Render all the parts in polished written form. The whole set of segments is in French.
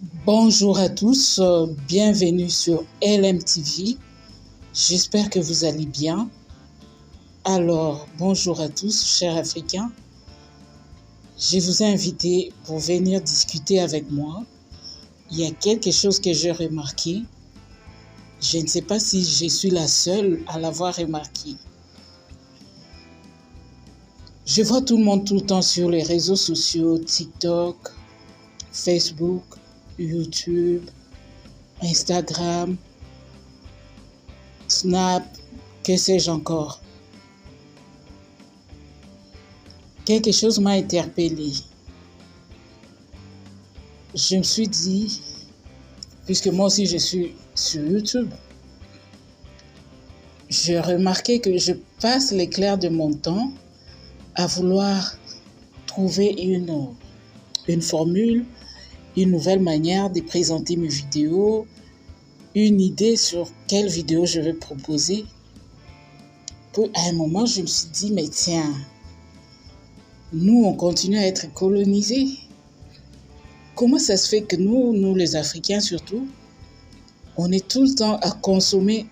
Bonjour à tous, bienvenue sur LMTV. J'espère que vous allez bien. Alors, bonjour à tous, chers Africains. Je vous ai invité pour venir discuter avec moi. Il y a quelque chose que j'ai remarqué. Je ne sais pas si je suis la seule à l'avoir remarqué. Je vois tout le monde tout le temps sur les réseaux sociaux, TikTok, Facebook, YouTube, Instagram, Snap, que sais-je encore. Quelque chose m'a interpellée. Je me suis dit, puisque moi aussi je suis sur YouTube, j'ai remarqué que je passe les clairs de mon temps à vouloir trouver une formule, une nouvelle manière de présenter mes vidéos, une idée sur quelle vidéo je vais proposer. Puis à un moment, je me suis dit, mais tiens, nous, on continue à être colonisés. Comment ça se fait que nous les Africains surtout, on est tout le temps à consommer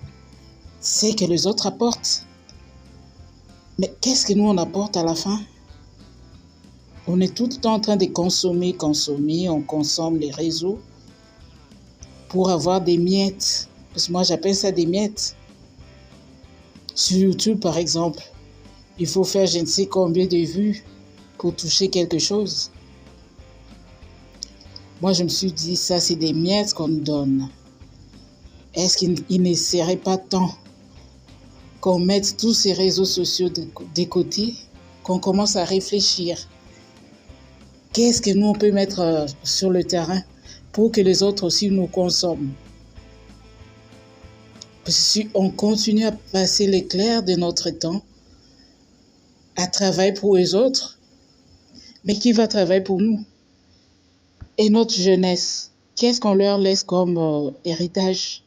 ce que les autres apportent? Mais qu'est-ce que nous on apporte à la fin? On est tout le temps en train de consommer, on consomme les réseaux pour avoir des miettes. Parce que moi j'appelle ça des miettes. Sur YouTube par exemple, il faut faire je ne sais combien de vues pour toucher quelque chose. Moi je me suis dit, ça c'est des miettes qu'on nous donne. Est-ce qu'il ne serait pas temps qu'on mette tous ces réseaux sociaux de côté, qu'on commence à réfléchir? Qu'est-ce que nous on peut mettre sur le terrain pour que les autres aussi nous consomment? Parce que si on continue à passer l'éclair de notre temps à travailler pour les autres, mais qui va travailler pour nous? Et notre jeunesse, qu'est-ce qu'on leur laisse comme héritage?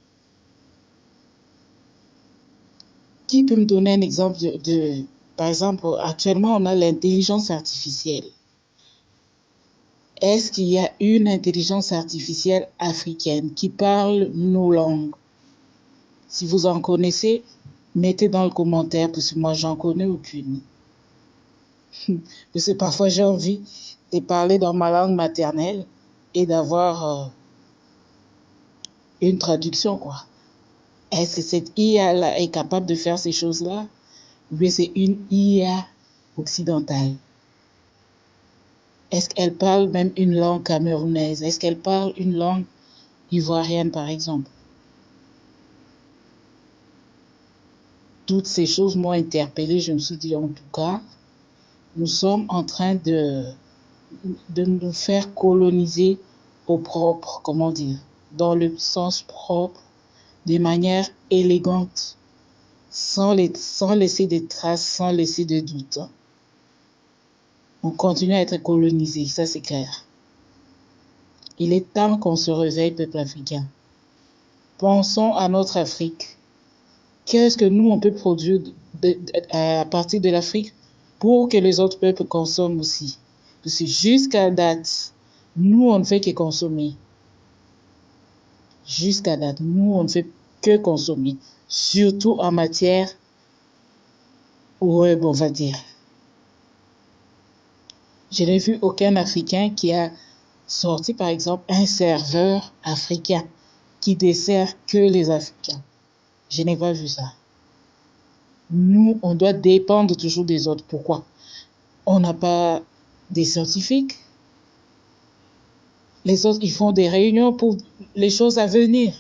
Qui peut me donner un exemple par exemple, actuellement on a l'intelligence artificielle. Est-ce qu'il y a une intelligence artificielle africaine qui parle nos langues? Si vous en connaissez, mettez dans le commentaire parce que moi j'en connais aucune. Parce que parfois j'ai envie de parler dans ma langue maternelle et d'avoir une traduction quoi. Est-ce que cette IA-là est capable de faire ces choses-là? Ou bien c'est une IA occidentale? Est-ce qu'elle parle même une langue camerounaise? Est-ce qu'elle parle une langue ivoirienne par exemple? Toutes ces choses m'ont interpellée. Je me suis dit, en tout cas, nous sommes en train de nous faire coloniser au propre, comment dire, dans le sens propre, de manière élégante, sans laisser de traces, sans laisser de doute. On continue à être colonisé, ça c'est clair. Il est temps qu'on se réveille, peuple africain. Pensons à notre Afrique. Qu'est-ce que nous, on peut produire à partir de l'Afrique pour que les autres peuples consomment aussi? Parce que jusqu'à date, nous, on ne fait que consommer. Jusqu'à date, nous, on ne fait que consommer. Surtout en matière web, on va dire. Je n'ai vu aucun Africain qui a sorti, par exemple, un serveur africain qui dessert que les Africains. Je n'ai pas vu ça. Nous, on doit dépendre toujours des autres. Pourquoi? On n'a pas des scientifiques. Les autres, ils font des réunions pour les choses à venir.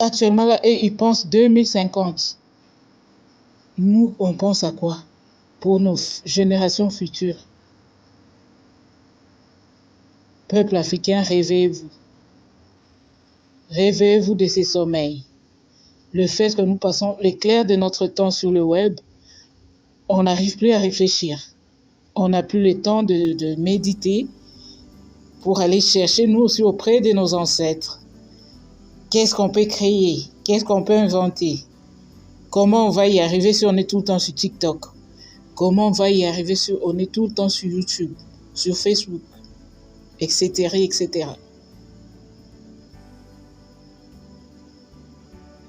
Actuellement, là, ils pensent 2050. Nous, on pense à quoi? Pour nos générations futures. Peuple africain, réveillez-vous. Réveillez-vous de ces sommeils. Le fait que nous passons l'éclair de notre temps sur le web, on n'arrive plus à réfléchir. On n'a plus le temps de méditer pour aller chercher, nous aussi, auprès de nos ancêtres. Qu'est-ce qu'on peut créer? Qu'est-ce qu'on peut inventer? Comment on va y arriver si on est tout le temps sur TikTok? Comment on va y arriver si on est tout le temps sur YouTube, sur Facebook? etc., etc.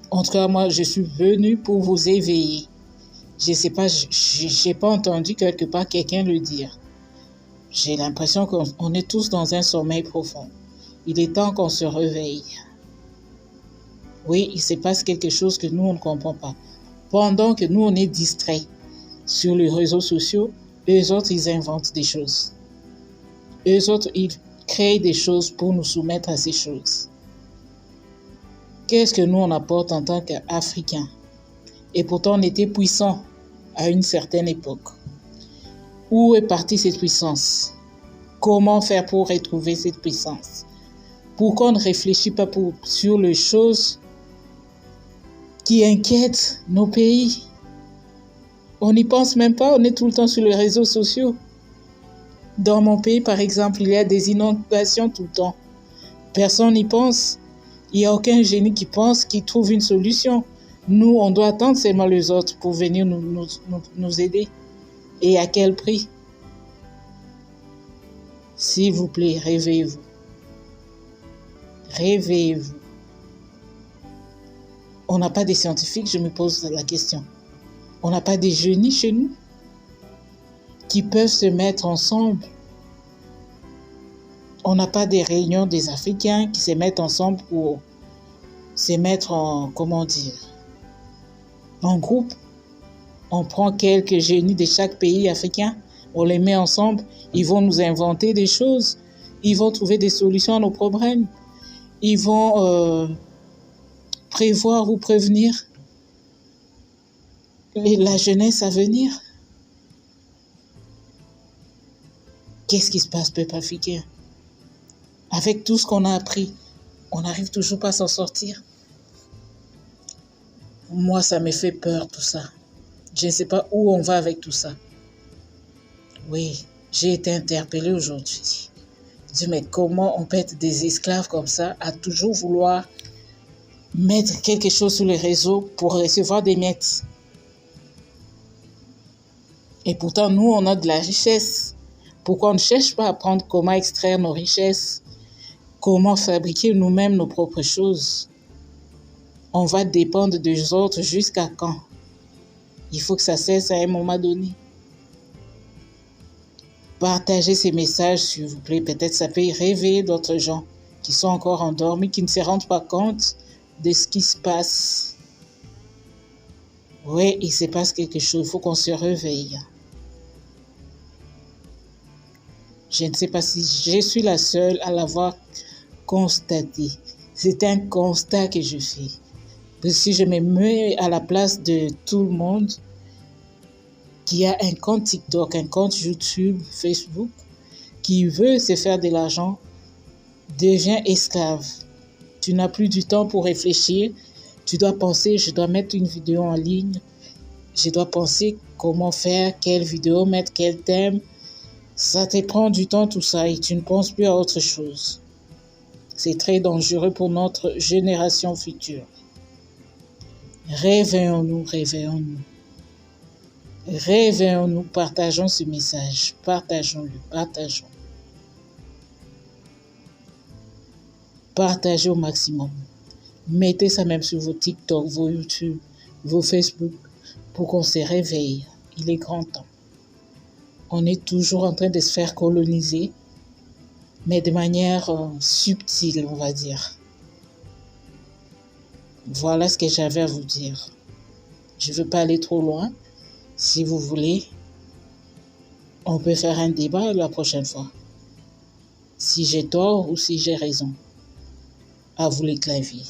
En tout cas, moi, je suis venue pour vous éveiller. Je ne sais pas, je n'ai pas entendu quelque part quelqu'un le dire. J'ai l'impression qu'on est tous dans un sommeil profond. Il est temps qu'on se réveille. Oui, il se passe quelque chose que nous, on ne comprend pas. Pendant que nous, on est distraits sur les réseaux sociaux, eux autres, ils inventent des choses. Eux autres, ils créent des choses pour nous soumettre à ces choses. Qu'est-ce que nous, on apporte en tant qu'Africains? Et pourtant, on était puissants à une certaine époque. Où est partie cette puissance? Comment faire pour retrouver cette puissance? Pourquoi on ne réfléchit pas sur les choses qui inquiètent nos pays? On n'y pense même pas, on est tout le temps sur les réseaux sociaux. Dans mon pays, par exemple, il y a des inondations tout le temps. Personne n'y pense. Il n'y a aucun génie qui pense, qui trouve une solution. Nous, on doit attendre seulement les autres pour venir nous aider. Et à quel prix? S'il vous plaît, réveillez-vous. Réveillez-vous. On n'a pas des scientifiques, je me pose la question. On n'a pas des génies chez nous qui peuvent se mettre ensemble. On n'a pas des réunions des Africains qui se mettent ensemble pour se mettre en, en groupe. On prend quelques génies de chaque pays africain, on les met ensemble, ils vont nous inventer des choses, ils vont trouver des solutions à nos problèmes, ils vont prévoir ou prévenir la jeunesse à venir. Qu'est-ce qui se passe, peuple africain? Avec tout ce qu'on a appris, on n'arrive toujours pas à s'en sortir. Moi, ça me fait peur tout ça. Je ne sais pas où on va avec tout ça. Oui, j'ai été interpellée aujourd'hui. Je dis, mais comment on peut être des esclaves comme ça, à toujours vouloir mettre quelque chose sur les réseaux pour recevoir des miettes? Et pourtant, nous, on a de la richesse. Pourquoi on ne cherche pas à apprendre comment extraire nos richesses? Comment fabriquer nous-mêmes nos propres choses? On va dépendre des autres jusqu'à quand? Il faut que ça cesse à un moment donné. Partagez ces messages, s'il vous plaît. Peut-être ça peut réveiller d'autres gens qui sont encore endormis, qui ne se rendent pas compte de ce qui se passe. Oui, il se passe quelque chose. Il faut qu'on se réveille. Je ne sais pas si je suis la seule à l'avoir constaté. C'est un constat que je fais. Parce que si je me mets à la place de tout le monde qui a un compte TikTok, un compte YouTube, Facebook, qui veut se faire de l'argent, devient esclave. Tu n'as plus du temps pour réfléchir. Tu dois penser, je dois mettre une vidéo en ligne. Je dois penser comment faire, quelle vidéo mettre, quel thème. Ça te prend du temps tout ça et tu ne penses plus à autre chose. C'est très dangereux pour notre génération future. Réveillons-nous, réveillons-nous. Réveillons-nous, partageons ce message. Partageons-le, partageons. Partagez au maximum. Mettez ça même sur vos TikTok, vos YouTube, vos Facebook pour qu'on se réveille. Il est grand temps. On est toujours en train de se faire coloniser, mais de manière subtile, on va dire. Voilà ce que j'avais à vous dire. Je ne veux pas aller trop loin. Si vous voulez, on peut faire un débat la prochaine fois. Si j'ai tort ou si j'ai raison. À vous les claviers.